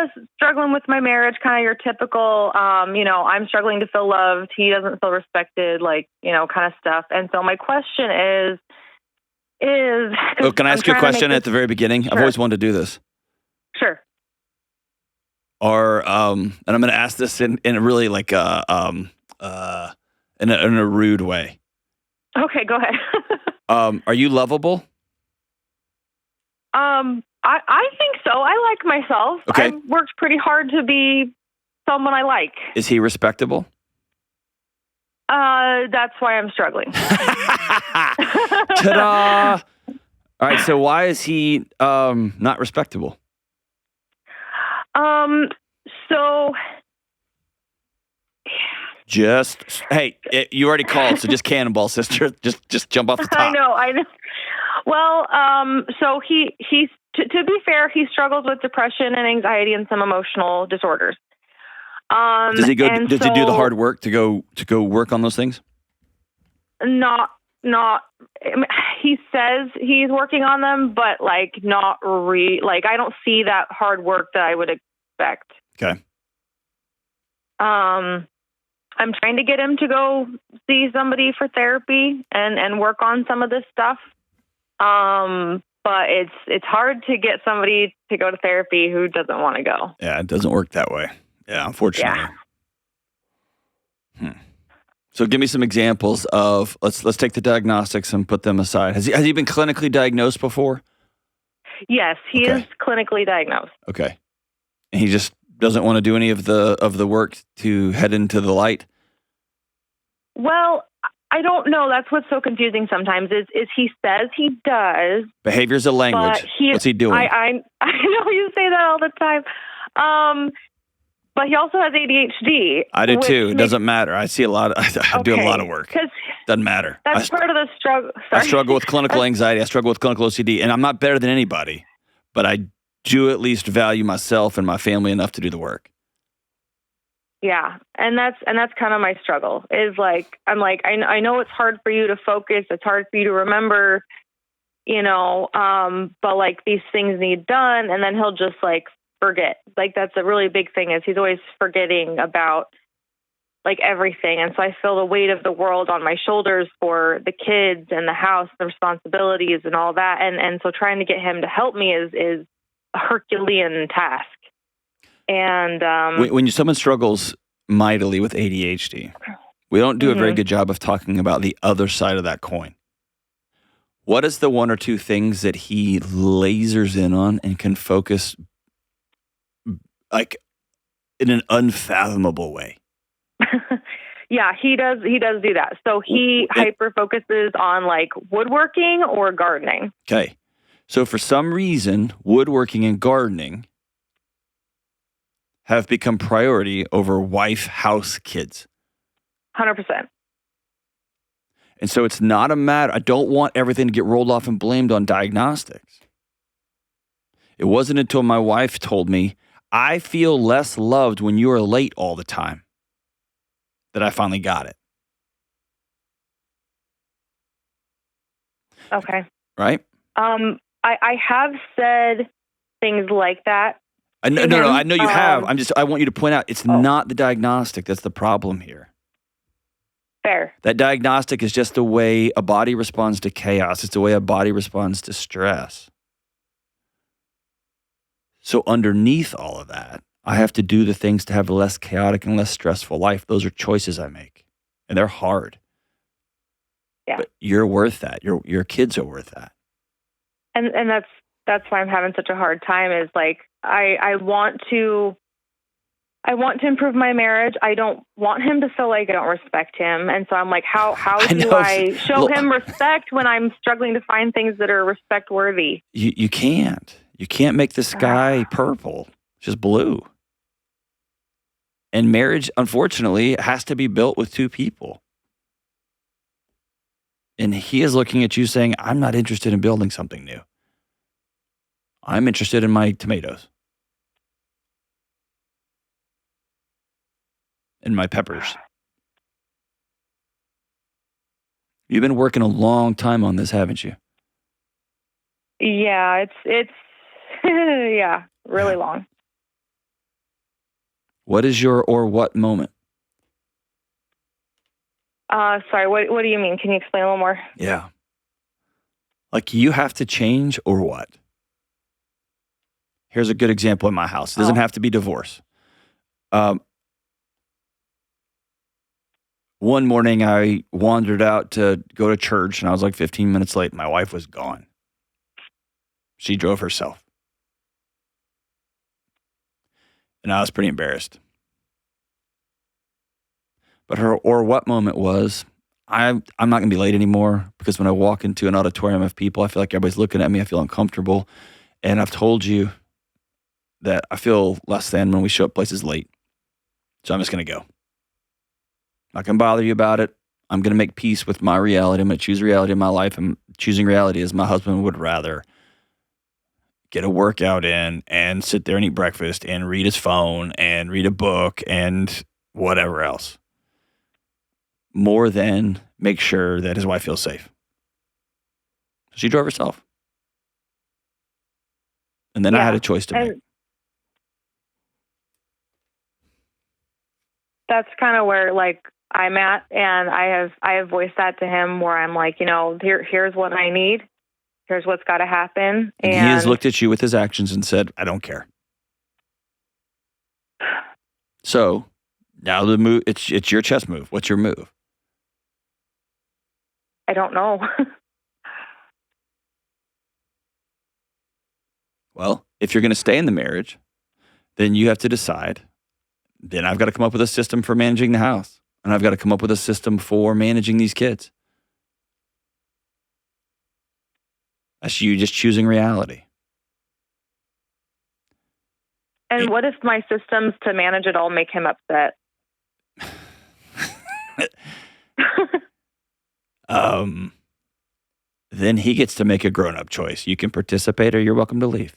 of struggling with my marriage, kind of your typical, I'm struggling to feel loved. He doesn't feel respected, kind of stuff. And so my question is, can I ask you a question at the very beginning? Sure. I've always wanted to do this. Sure. And I'm going to ask this in a really in a rude way. Okay, go ahead. Are you lovable? I think so. I like myself. Okay. I've worked pretty hard to be someone I like. Is he respectable? That's why I'm struggling. Ta-da! All right, so why is he not respectable? You already called, so just cannonball, sister. Just jump off the top. I know. Well, so he's to be fair, he struggles with depression and anxiety and some emotional disorders. Does he do the hard work to go work on those things? Not. He says he's working on them, but not I don't see that hard work that I would expect. Okay. I'm trying to get him to go see somebody for therapy and work on some of this stuff. But it's hard to get somebody to go to therapy who doesn't want to go. Yeah, it doesn't work that way. Yeah, unfortunately. Yeah. So give me some examples of let's take the diagnostics and put them aside. Has he been clinically diagnosed before? Yes, he is clinically diagnosed. Okay. And he just doesn't want to do any of the work to head into the light? Well, I don't know. That's what's so confusing sometimes is he says he does. Behavior's a language. What's he doing? I know you say that all the time. But he also has ADHD. I do too. It doesn't matter. I see a lot. I do a lot of work. Doesn't matter. That's part of the struggle. Sorry. I struggle with clinical anxiety. I struggle with clinical OCD, and I'm not better than anybody, but I do at least value myself and my family enough to do the work. Yeah, and that's kind of my struggle. Is I know it's hard for you to focus. It's hard for you to remember, but these things need done, and then he'll just forget. That's a really big thing is he's always forgetting about everything. And so I feel the weight of the world on my shoulders for the kids and the house, the responsibilities and all that. And so trying to get him to help me is a Herculean task. And when someone struggles mightily with ADHD, we don't do a very good job of talking about the other side of that coin. What is the one or two things that he lasers in on and can focus in an unfathomable way? Yeah, he does do that. So he hyper focuses on woodworking or gardening. Okay. So for some reason, woodworking and gardening have become priority over wife, house, kids. 100%. And so it's not a matter, I don't want everything to get rolled off and blamed on diagnostics. It wasn't until my wife told me, I feel less loved when you are late all the time, that I finally got it. Okay. Right? I have said things like that. No, I know you have. I want you to point out, it's not the diagnostic that's the problem here. Fair. That diagnostic is just the way a body responds to chaos. It's the way a body responds to stress. So underneath all of that, I have to do the things to have a less chaotic and less stressful life. Those are choices I make, and they're hard. Yeah. But you're worth that. Your kids are worth that. And that's why I'm having such a hard time is I want to improve my marriage. I don't want him to feel like I don't respect him. And so I'm how do I show him respect when I'm struggling to find things that are respect worthy? You can't. You can't make the sky purple. It's just blue. And marriage, unfortunately, has to be built with two people. And he is looking at you saying, I'm not interested in building something new. I'm interested in my tomatoes. And my peppers. You've been working a long time on this, haven't you? Yeah, it's yeah, really long. What is your or what moment? Sorry, what do you mean? Can you explain a little more? Yeah. Like you have to change or what? Here's a good example in my house. It doesn't have to be divorce. One morning I wandered out to go to church and I was like 15 minutes late. My wife was gone. She drove herself. And I was pretty embarrassed. But her or what moment was, I'm not going to be late anymore because when I walk into an auditorium of people, I feel like everybody's looking at me. I feel uncomfortable. And I've told you that I feel less than when we show up places late. So I'm just going to go. Not going to bother you about it. I'm going to make peace with my reality. I'm going to choose reality in my life. I'm choosing reality as my husband would rather get a workout in and sit there and eat breakfast and read his phone and read a book and whatever else. More than make sure that his wife feels safe. She drove herself. And then I had a choice to make. That's kind of where like I'm at, and I have voiced that to him where I'm like, here's what I need. Here's what's got to happen. And he has looked at you with his actions and said, I don't care. So now the move, it's your chess move. What's your move? I don't know. Well, if you're going to stay in the marriage, then you have to decide. Then I've got to come up with a system for managing the house. And I've got to come up with a system for managing these kids. That's you just choosing reality. And what if my systems to manage it all make him upset? Then he gets to make a grown-up choice. You can participate or you're welcome to leave.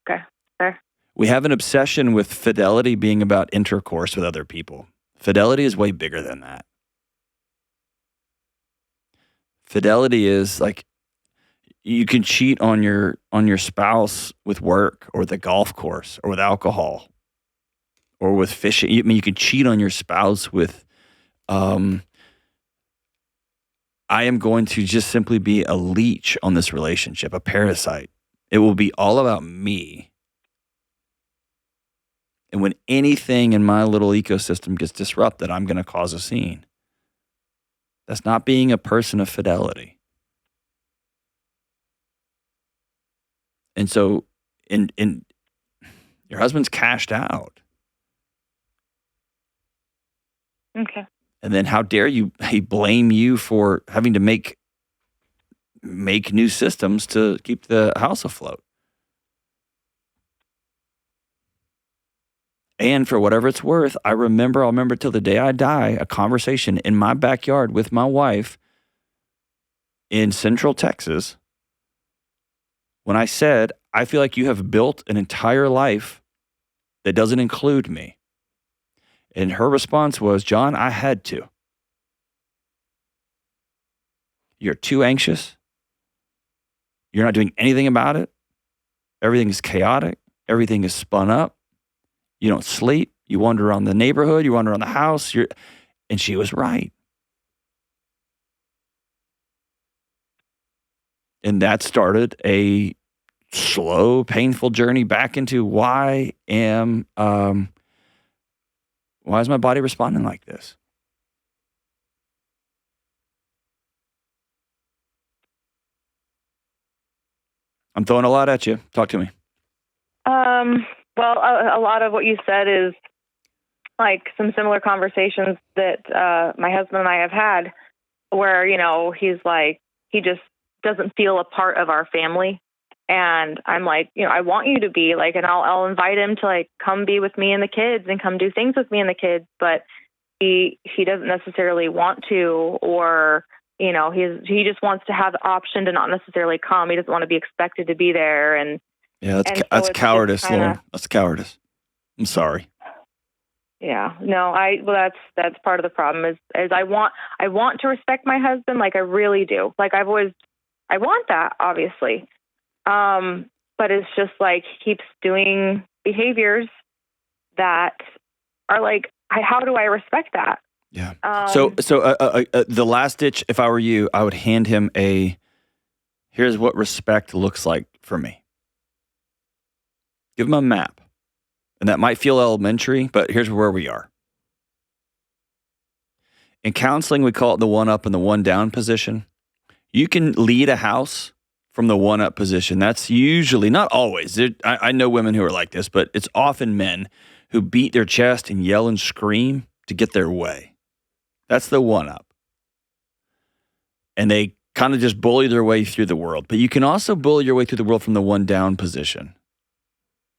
Okay, fair. We have an obsession with fidelity being about intercourse with other people. Fidelity is way bigger than that. Fidelity is like you can cheat on your spouse with work or the golf course or with alcohol or with fishing. I mean, you can cheat on your spouse with I am going to just simply be a leech on this relationship, a parasite. It will be all about me. And when anything in my little ecosystem gets disrupted, I'm going to cause a scene. That's not being a person of fidelity. And so in your husband's cashed out. Okay. And then how dare he blame you for having to make new systems to keep the house afloat. And for whatever it's worth, I'll remember till the day I die, a conversation in my backyard with my wife in Central Texas when I said, I feel like you have built an entire life that doesn't include me. And her response was, John, I had to. You're too anxious. You're not doing anything about it. Everything is chaotic. Everything is spun up. You don't sleep. You wander around the neighborhood. You wander around the house. And she was right. And that started a slow, painful journey back into why is my body responding like this? I'm throwing a lot at you. Talk to me. Well, a lot of what you said is like some similar conversations that my husband and I have had where, he's like, he just doesn't feel a part of our family. And I'm like, I want you to be like, and I'll invite him to like come be with me and the kids and come do things with me and the kids. But he doesn't necessarily want to, or, he just wants to have the option to not necessarily come. He doesn't want to be expected to be there. And yeah, that's cowardice, Lauren. That's cowardice. I'm sorry. Yeah, no, that's part of the problem is I want to respect my husband. Like I really do. Like I want that obviously. But it's just like he keeps doing behaviors that are like, how do I respect that? Yeah. So the last ditch, if I were you, I would hand him here's what respect looks like for me. Give him a map. And that might feel elementary, but here's where we are. In counseling, we call it the one up and the one down position. You can lead a house from the one up position. That's usually, not always. I know women who are like this, but it's often men who beat their chest and yell and scream to get their way. That's the one up. And they kind of just bully their way through the world. But you can also bully your way through the world from the one down position.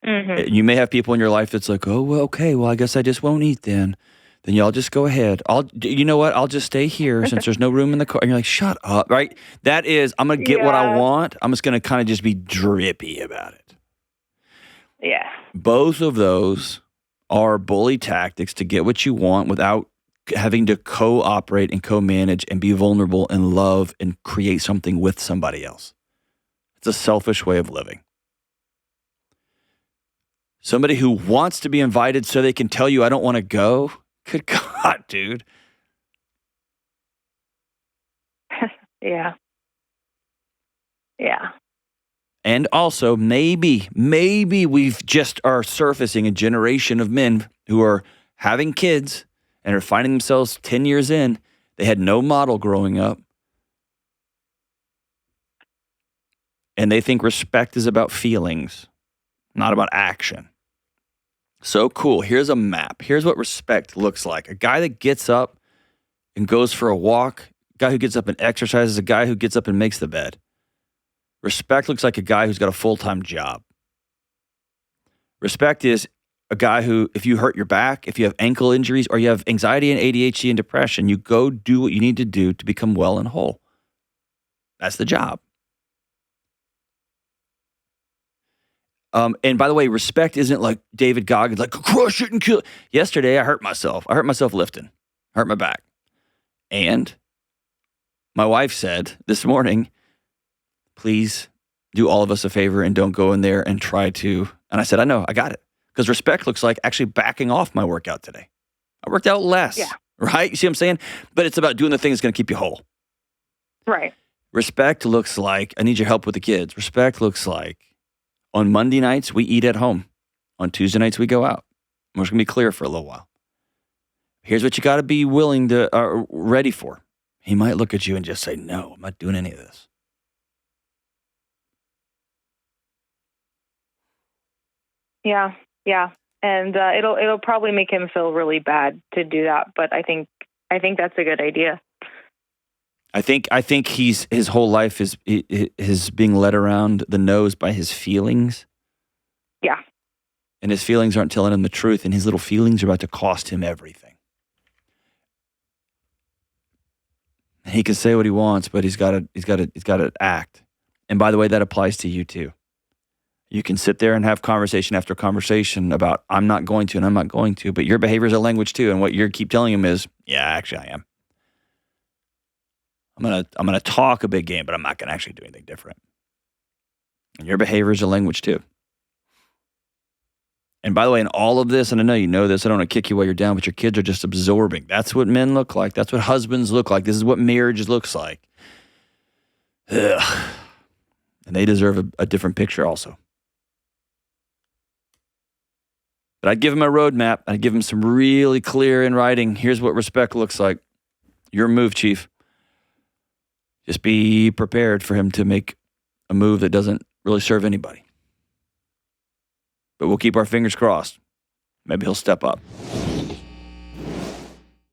Mm-hmm. You may have people in your life that's like, oh, well, okay, well, I guess I just won't eat then. Then y'all just go ahead. You know what? I'll just stay here since there's no room in the car. And you're like, shut up, right? That is, I'm going to get what I want. I'm just going to kind of just be drippy about it. Yeah. Both of those are bully tactics to get what you want without having to cooperate and co-manage and be vulnerable and love and create something with somebody else. It's a selfish way of living. Somebody who wants to be invited so they can tell you, I don't want to go. Good God, dude. Yeah. Yeah. And also, maybe we've just are surfacing a generation of men who are having kids and are finding themselves 10 years in. They had no model growing up. And they think respect is about feelings, not about action. So cool. Here's a map. Here's what respect looks like. A guy that gets up and goes for a walk, a guy who gets up and exercises, a guy who gets up and makes the bed. Respect looks like a guy who's got a full-time job. Respect is a guy who, if you hurt your back, if you have ankle injuries, or you have anxiety and ADHD and depression, you go do what you need to do to become well and whole. That's the job. And by the way, respect isn't like David Goggins, like crush it and kill it. Yesterday, I hurt myself. I hurt myself lifting. I hurt my back. And my wife said this morning, please do all of us a favor and don't go in there and try to. And I said, I know, I got it. Because respect looks like actually backing off my workout today. I worked out less, right? You see what I'm saying? But it's about doing the thing that's going to keep you whole. Right. Respect looks like, I need your help with the kids. Respect looks like, on Monday nights, we eat at home. On Tuesday nights, we go out. We're just going to be clear for a little while. Here's what you got to be willing to, ready for. He might look at you and just say, no, I'm not doing any of this. Yeah. And it'll probably make him feel really bad to do that. But I think that's a good idea. I think his whole life is being led around the nose by his feelings. Yeah. And his feelings aren't telling him the truth, and his little feelings are about to cost him everything. He can say what he wants, but he's got to act. And by the way, that applies to you too. You can sit there and have conversation after conversation about I'm not going to and I'm not going to, but your behavior is a language too, and what you keep telling him is, yeah, actually I am. I'm gonna talk a big game, but I'm not gonna actually do anything different. And your behavior is a language too. And by the way, in all of this, and I know you know this, I don't want to kick you while you're down, but your kids are just absorbing. That's what men look like. That's what husbands look like. This is what marriage looks like. Ugh. And they deserve a different picture also. But I'd give him a roadmap. I'd give him some really clear in writing. Here's what respect looks like. Your move, Chief. Just be prepared for him to make a move that doesn't really serve anybody. But we'll keep our fingers crossed. Maybe he'll step up.